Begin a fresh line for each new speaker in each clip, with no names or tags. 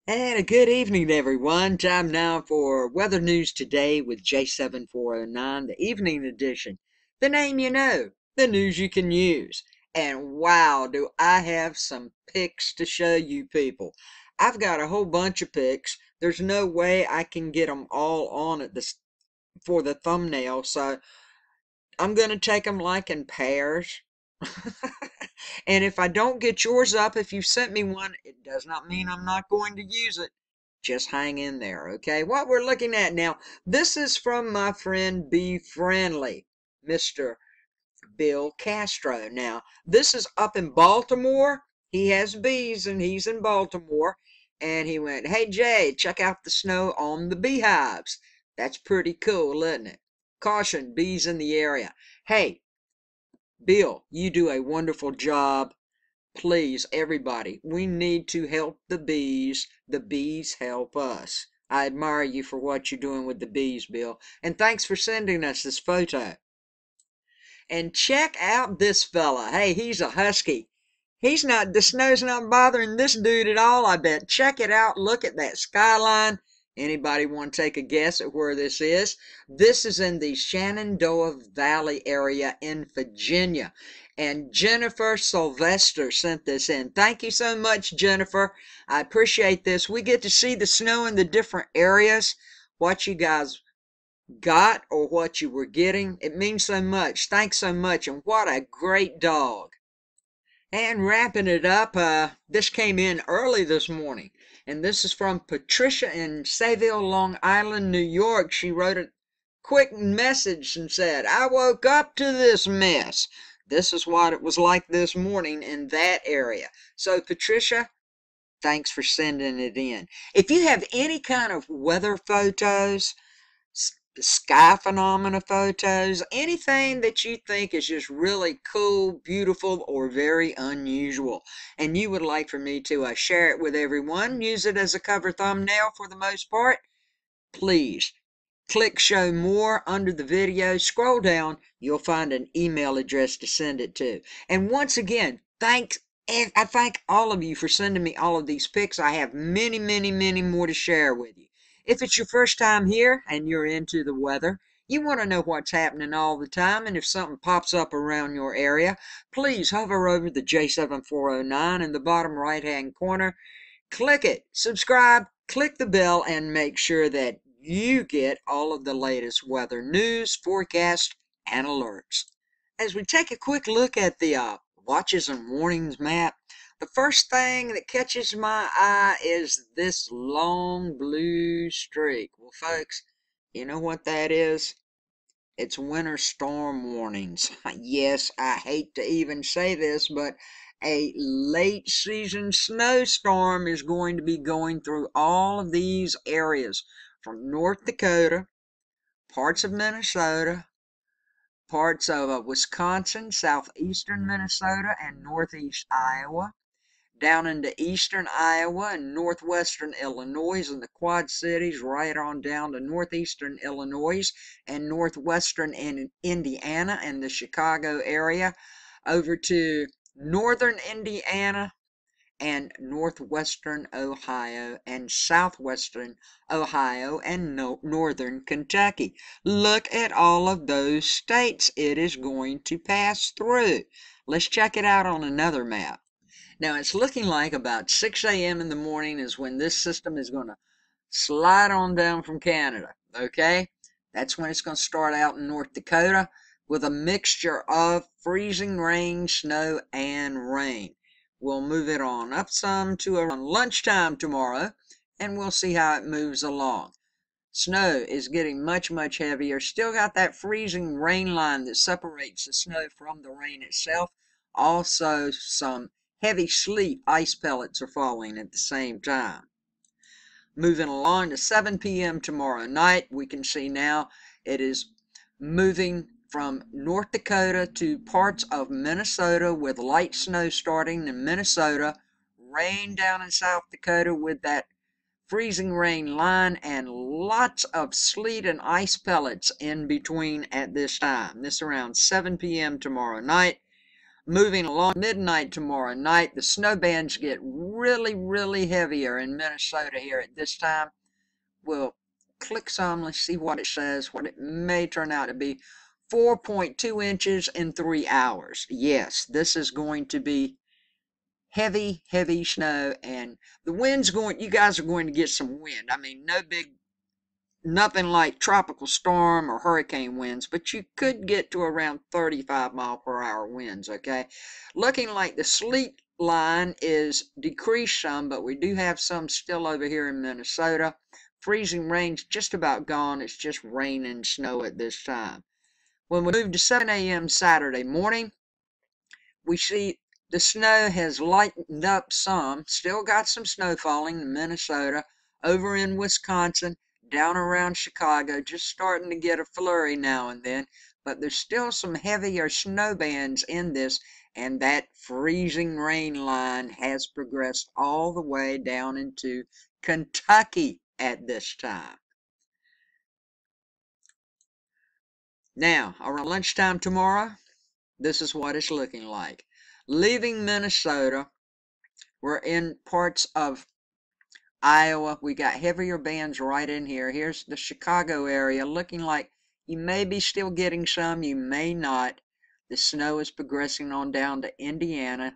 And a good evening, everyone. Time now for Weather News Today with J7409, the evening edition. The name you know, the news you can use. And wow, do I have some pics to show you people. I've got a whole bunch of pics. There's no way I can get them all on at this for the thumbnail, so I'm going to take them like in pairs. And if I don't get yours up, if you sent me one, it does not mean I'm not going to use it. Just hang in there, okay? What we're looking at now, this is from my friend Be Friendly, Mr. Bill Castro. Now, this is up in Baltimore. He has bees and he's in Baltimore. And he went, "Hey Jay, check out the snow on the beehives." That's pretty cool, isn't it? Caution, bees in the area. Hey, Bill, you do a wonderful job. Please, everybody, we need to help the bees. The bees help us. I admire you for what you're doing with the bees, Bill. And thanks for sending us this photo. And check out this fella. Hey, he's a husky. The snow's not bothering this dude at all, I bet. Check it out. Look at that skyline. Anybody want to take a guess at where this is? This is in the Shenandoah Valley area in Virginia. And Jennifer Sylvester sent this in. Thank you so much, Jennifer. I appreciate this. We get to see the snow in the different areas. What you guys got or what you were getting. It means so much. Thanks so much. And what a great dog. And wrapping it up, this came in early this morning. And this is from Patricia in Sayville, Long Island, New York. She wrote a quick message and said, "I woke up to this mess." This is what it was like this morning in that area. So, Patricia, thanks for sending it in. If you have any kind of weather photos, sky phenomena photos, anything that you think is just really cool, beautiful, or very unusual, and you would like for me to share it with everyone, use it as a cover thumbnail for the most part, please click show more under the video, scroll down, you'll find an email address to send it to. And once again, thanks. And I thank all of you for sending me all of these pics. I have many, many, many more to share with you. If it's your first time here and you're into the weather, you want to know what's happening all the time, and if something pops up around your area, please hover over the J7409 in the bottom right-hand corner. Click it, subscribe, click the bell, and make sure that you get all of the latest weather news, forecast, and alerts. As we take a quick look at the watches and warnings map, the first thing that catches my eye is this long blue streak. Well, folks, you know what that is? It's winter storm warnings. Yes, I hate to even say this, but a late season snowstorm is going to be going through all of these areas from North Dakota, parts of Minnesota, parts of Wisconsin, southeastern Minnesota, and northeast Iowa, down into eastern Iowa and northwestern Illinois and the Quad Cities, right on down to northeastern Illinois and northwestern Indiana and the Chicago area, over to northern Indiana and northwestern Ohio and southwestern Ohio and northern Kentucky. Look at all of those states it is going to pass through. Let's check it out on another map. Now, it's looking like about 6 a.m. in the morning is when this system is going to slide on down from Canada, okay? That's when it's going to start out in North Dakota with a mixture of freezing rain, snow, and rain. We'll move it on up some to around lunchtime tomorrow, and we'll see how it moves along. Snow is getting much, much heavier. Still got that freezing rain line that separates the snow from the rain itself. Also, some heavy sleet, ice pellets are falling at the same time. Moving along to 7 p.m. tomorrow night, we can see now it is moving from North Dakota to parts of Minnesota with light snow starting in Minnesota, rain down in South Dakota with that freezing rain line, and lots of sleet and ice pellets in between at this time. This around 7 p.m. tomorrow night. moving along midnight tomorrow night, the snow bands get really, really heavier in Minnesota here at this time. We'll click some, let's see what it says, what it may turn out to be. 4.2 inches in 3 hours. Yes, this is going to be heavy, heavy snow, and the wind's going, you guys are going to get some wind. I mean, nothing like tropical storm or hurricane winds, but you could get to around 35-mile-per-hour winds, okay? Looking like the sleet line is decreased some, but we do have some still over here in Minnesota. Freezing rain's just about gone. It's just rain and snow at this time. When we move to 7 a.m. Saturday morning, we see the snow has lightened up some. Still got some snow falling in Minnesota, over in Wisconsin, down around Chicago, just starting to get a flurry now and then. But there's still some heavier snow bands in this, and that freezing rain line has progressed all the way down into Kentucky at this time. Now, around lunchtime tomorrow, this is what it's looking like. Leaving Minnesota, we're in parts of Iowa. We got heavier bands right in here. Here's the Chicago area, looking like you may be still getting some, you may not. The snow is progressing on down to Indiana.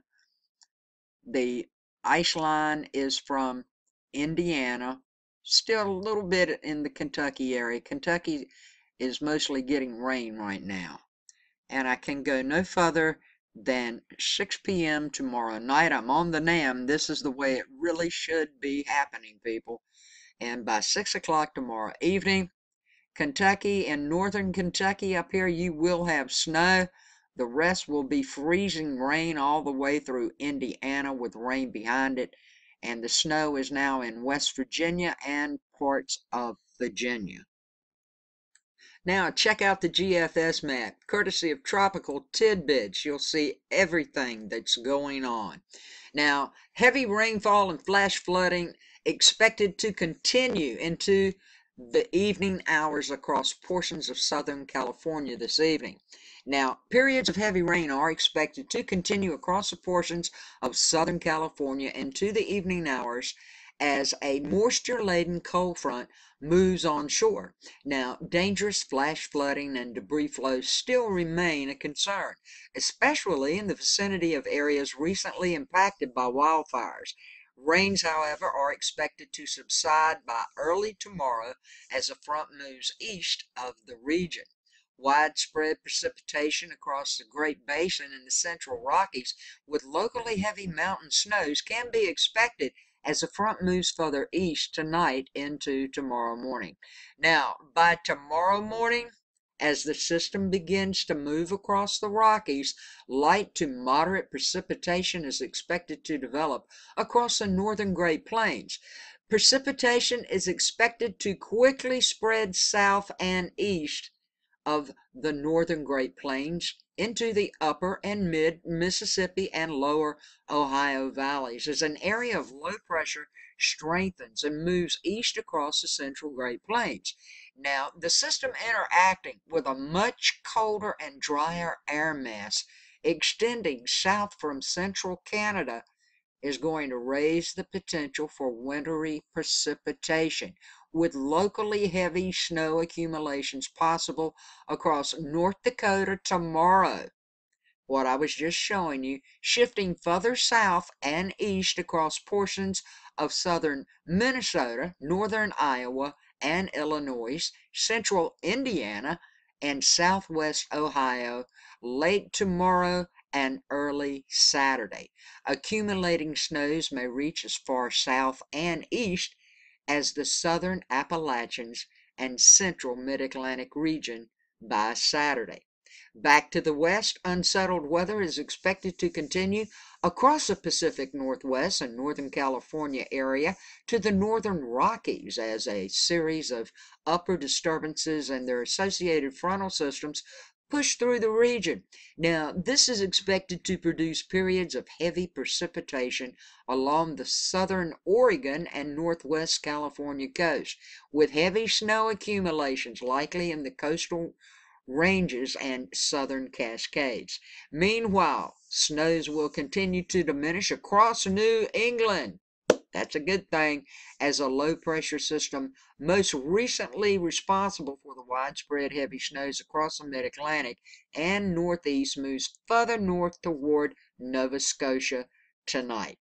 The ice line is from Indiana. Still a little bit in the Kentucky area. Kentucky is mostly getting rain right now. And I can go no further than 6 p.m. tomorrow night. I'm on the NAM. This is the way it really should be happening, people. And by 6 o'clock tomorrow evening, Kentucky and northern Kentucky up here, you will have snow. The rest will be freezing rain all the way through Indiana with rain behind it. And the snow is now in West Virginia and parts of Virginia. Now check out the GFS map, courtesy of Tropical Tidbits. You'll see everything that's going on. Now, heavy rainfall and flash flooding expected to continue into the evening hours across portions of Southern California this evening. Now, periods of heavy rain are expected to continue across the portions of Southern California into the evening hours as a moisture-laden cold front moves onshore. Now, dangerous flash flooding and debris flows still remain a concern, especially in the vicinity of areas recently impacted by wildfires. Rains, however, are expected to subside by early tomorrow as the front moves east of the region. Widespread precipitation across the Great Basin and the Central Rockies with locally heavy mountain snows can be expected as the front moves further east tonight into tomorrow morning. Now, by tomorrow morning, as the system begins to move across the Rockies, light to moderate precipitation is expected to develop across the northern Great Plains. Precipitation is expected to quickly spread south and east of the northern Great Plains into the upper and mid Mississippi and lower Ohio valleys as an area of low pressure strengthens and moves east across the central Great Plains. Now, the system interacting with a much colder and drier air mass extending south from central Canada is going to raise the potential for wintry precipitation, with locally heavy snow accumulations possible across North Dakota tomorrow. What I was just showing you, shifting further south and east across portions of southern Minnesota, northern Iowa and Illinois, central Indiana, and southwest Ohio late tomorrow and early Saturday. Accumulating snows may reach as far south and east as the southern Appalachians and central Mid-Atlantic region by Saturday. Back to the west, unsettled weather is expected to continue across the Pacific Northwest and Northern California area to the northern Rockies as a series of upper disturbances and their associated frontal systems push through the region. Now, this is expected to produce periods of heavy precipitation along the southern Oregon and northwest California coast, with heavy snow accumulations likely in the coastal ranges and southern Cascades. Meanwhile, snows will continue to diminish across New England. That's a good thing, as a low pressure system most recently responsible for the widespread heavy snows across the mid Atlantic and Northeast moves further north toward Nova Scotia tonight.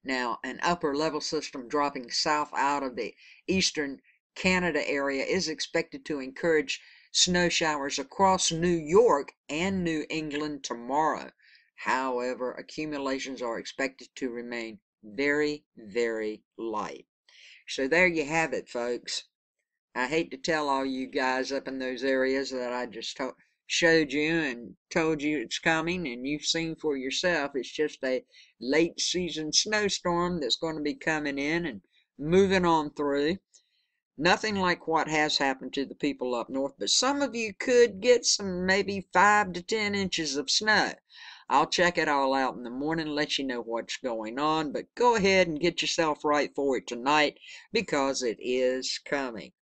Now, an upper level system dropping south out of the eastern Canada area is expected to encourage snow showers across New York and New England tomorrow. However, accumulations are expected to remain very, very light. So there you have it, folks. I hate to tell all you guys up in those areas that I just showed you and told you it's coming, and you've seen for yourself. It's just a late season snowstorm that's going to be coming in and moving on through. Nothing like what has happened to the people up north, but some of you could get some maybe 5 to 10 inches of snow. I'll check it all out in the morning, let you know what's going on, but go ahead and get yourself right for it tonight, because it is coming.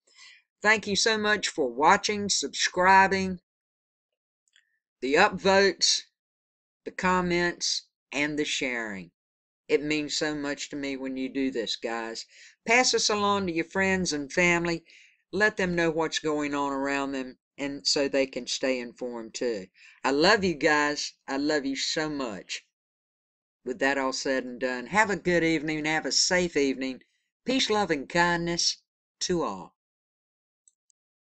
Thank you so much for watching, subscribing, the upvotes, the comments, and the sharing. It means so much to me when you do this, guys. Pass this along to your friends and family. Let them know what's going on around them, and so they can stay informed too. I love you guys. I love you so much. With that all said and done, have a good evening. Have a safe evening. Peace, love, and kindness to all.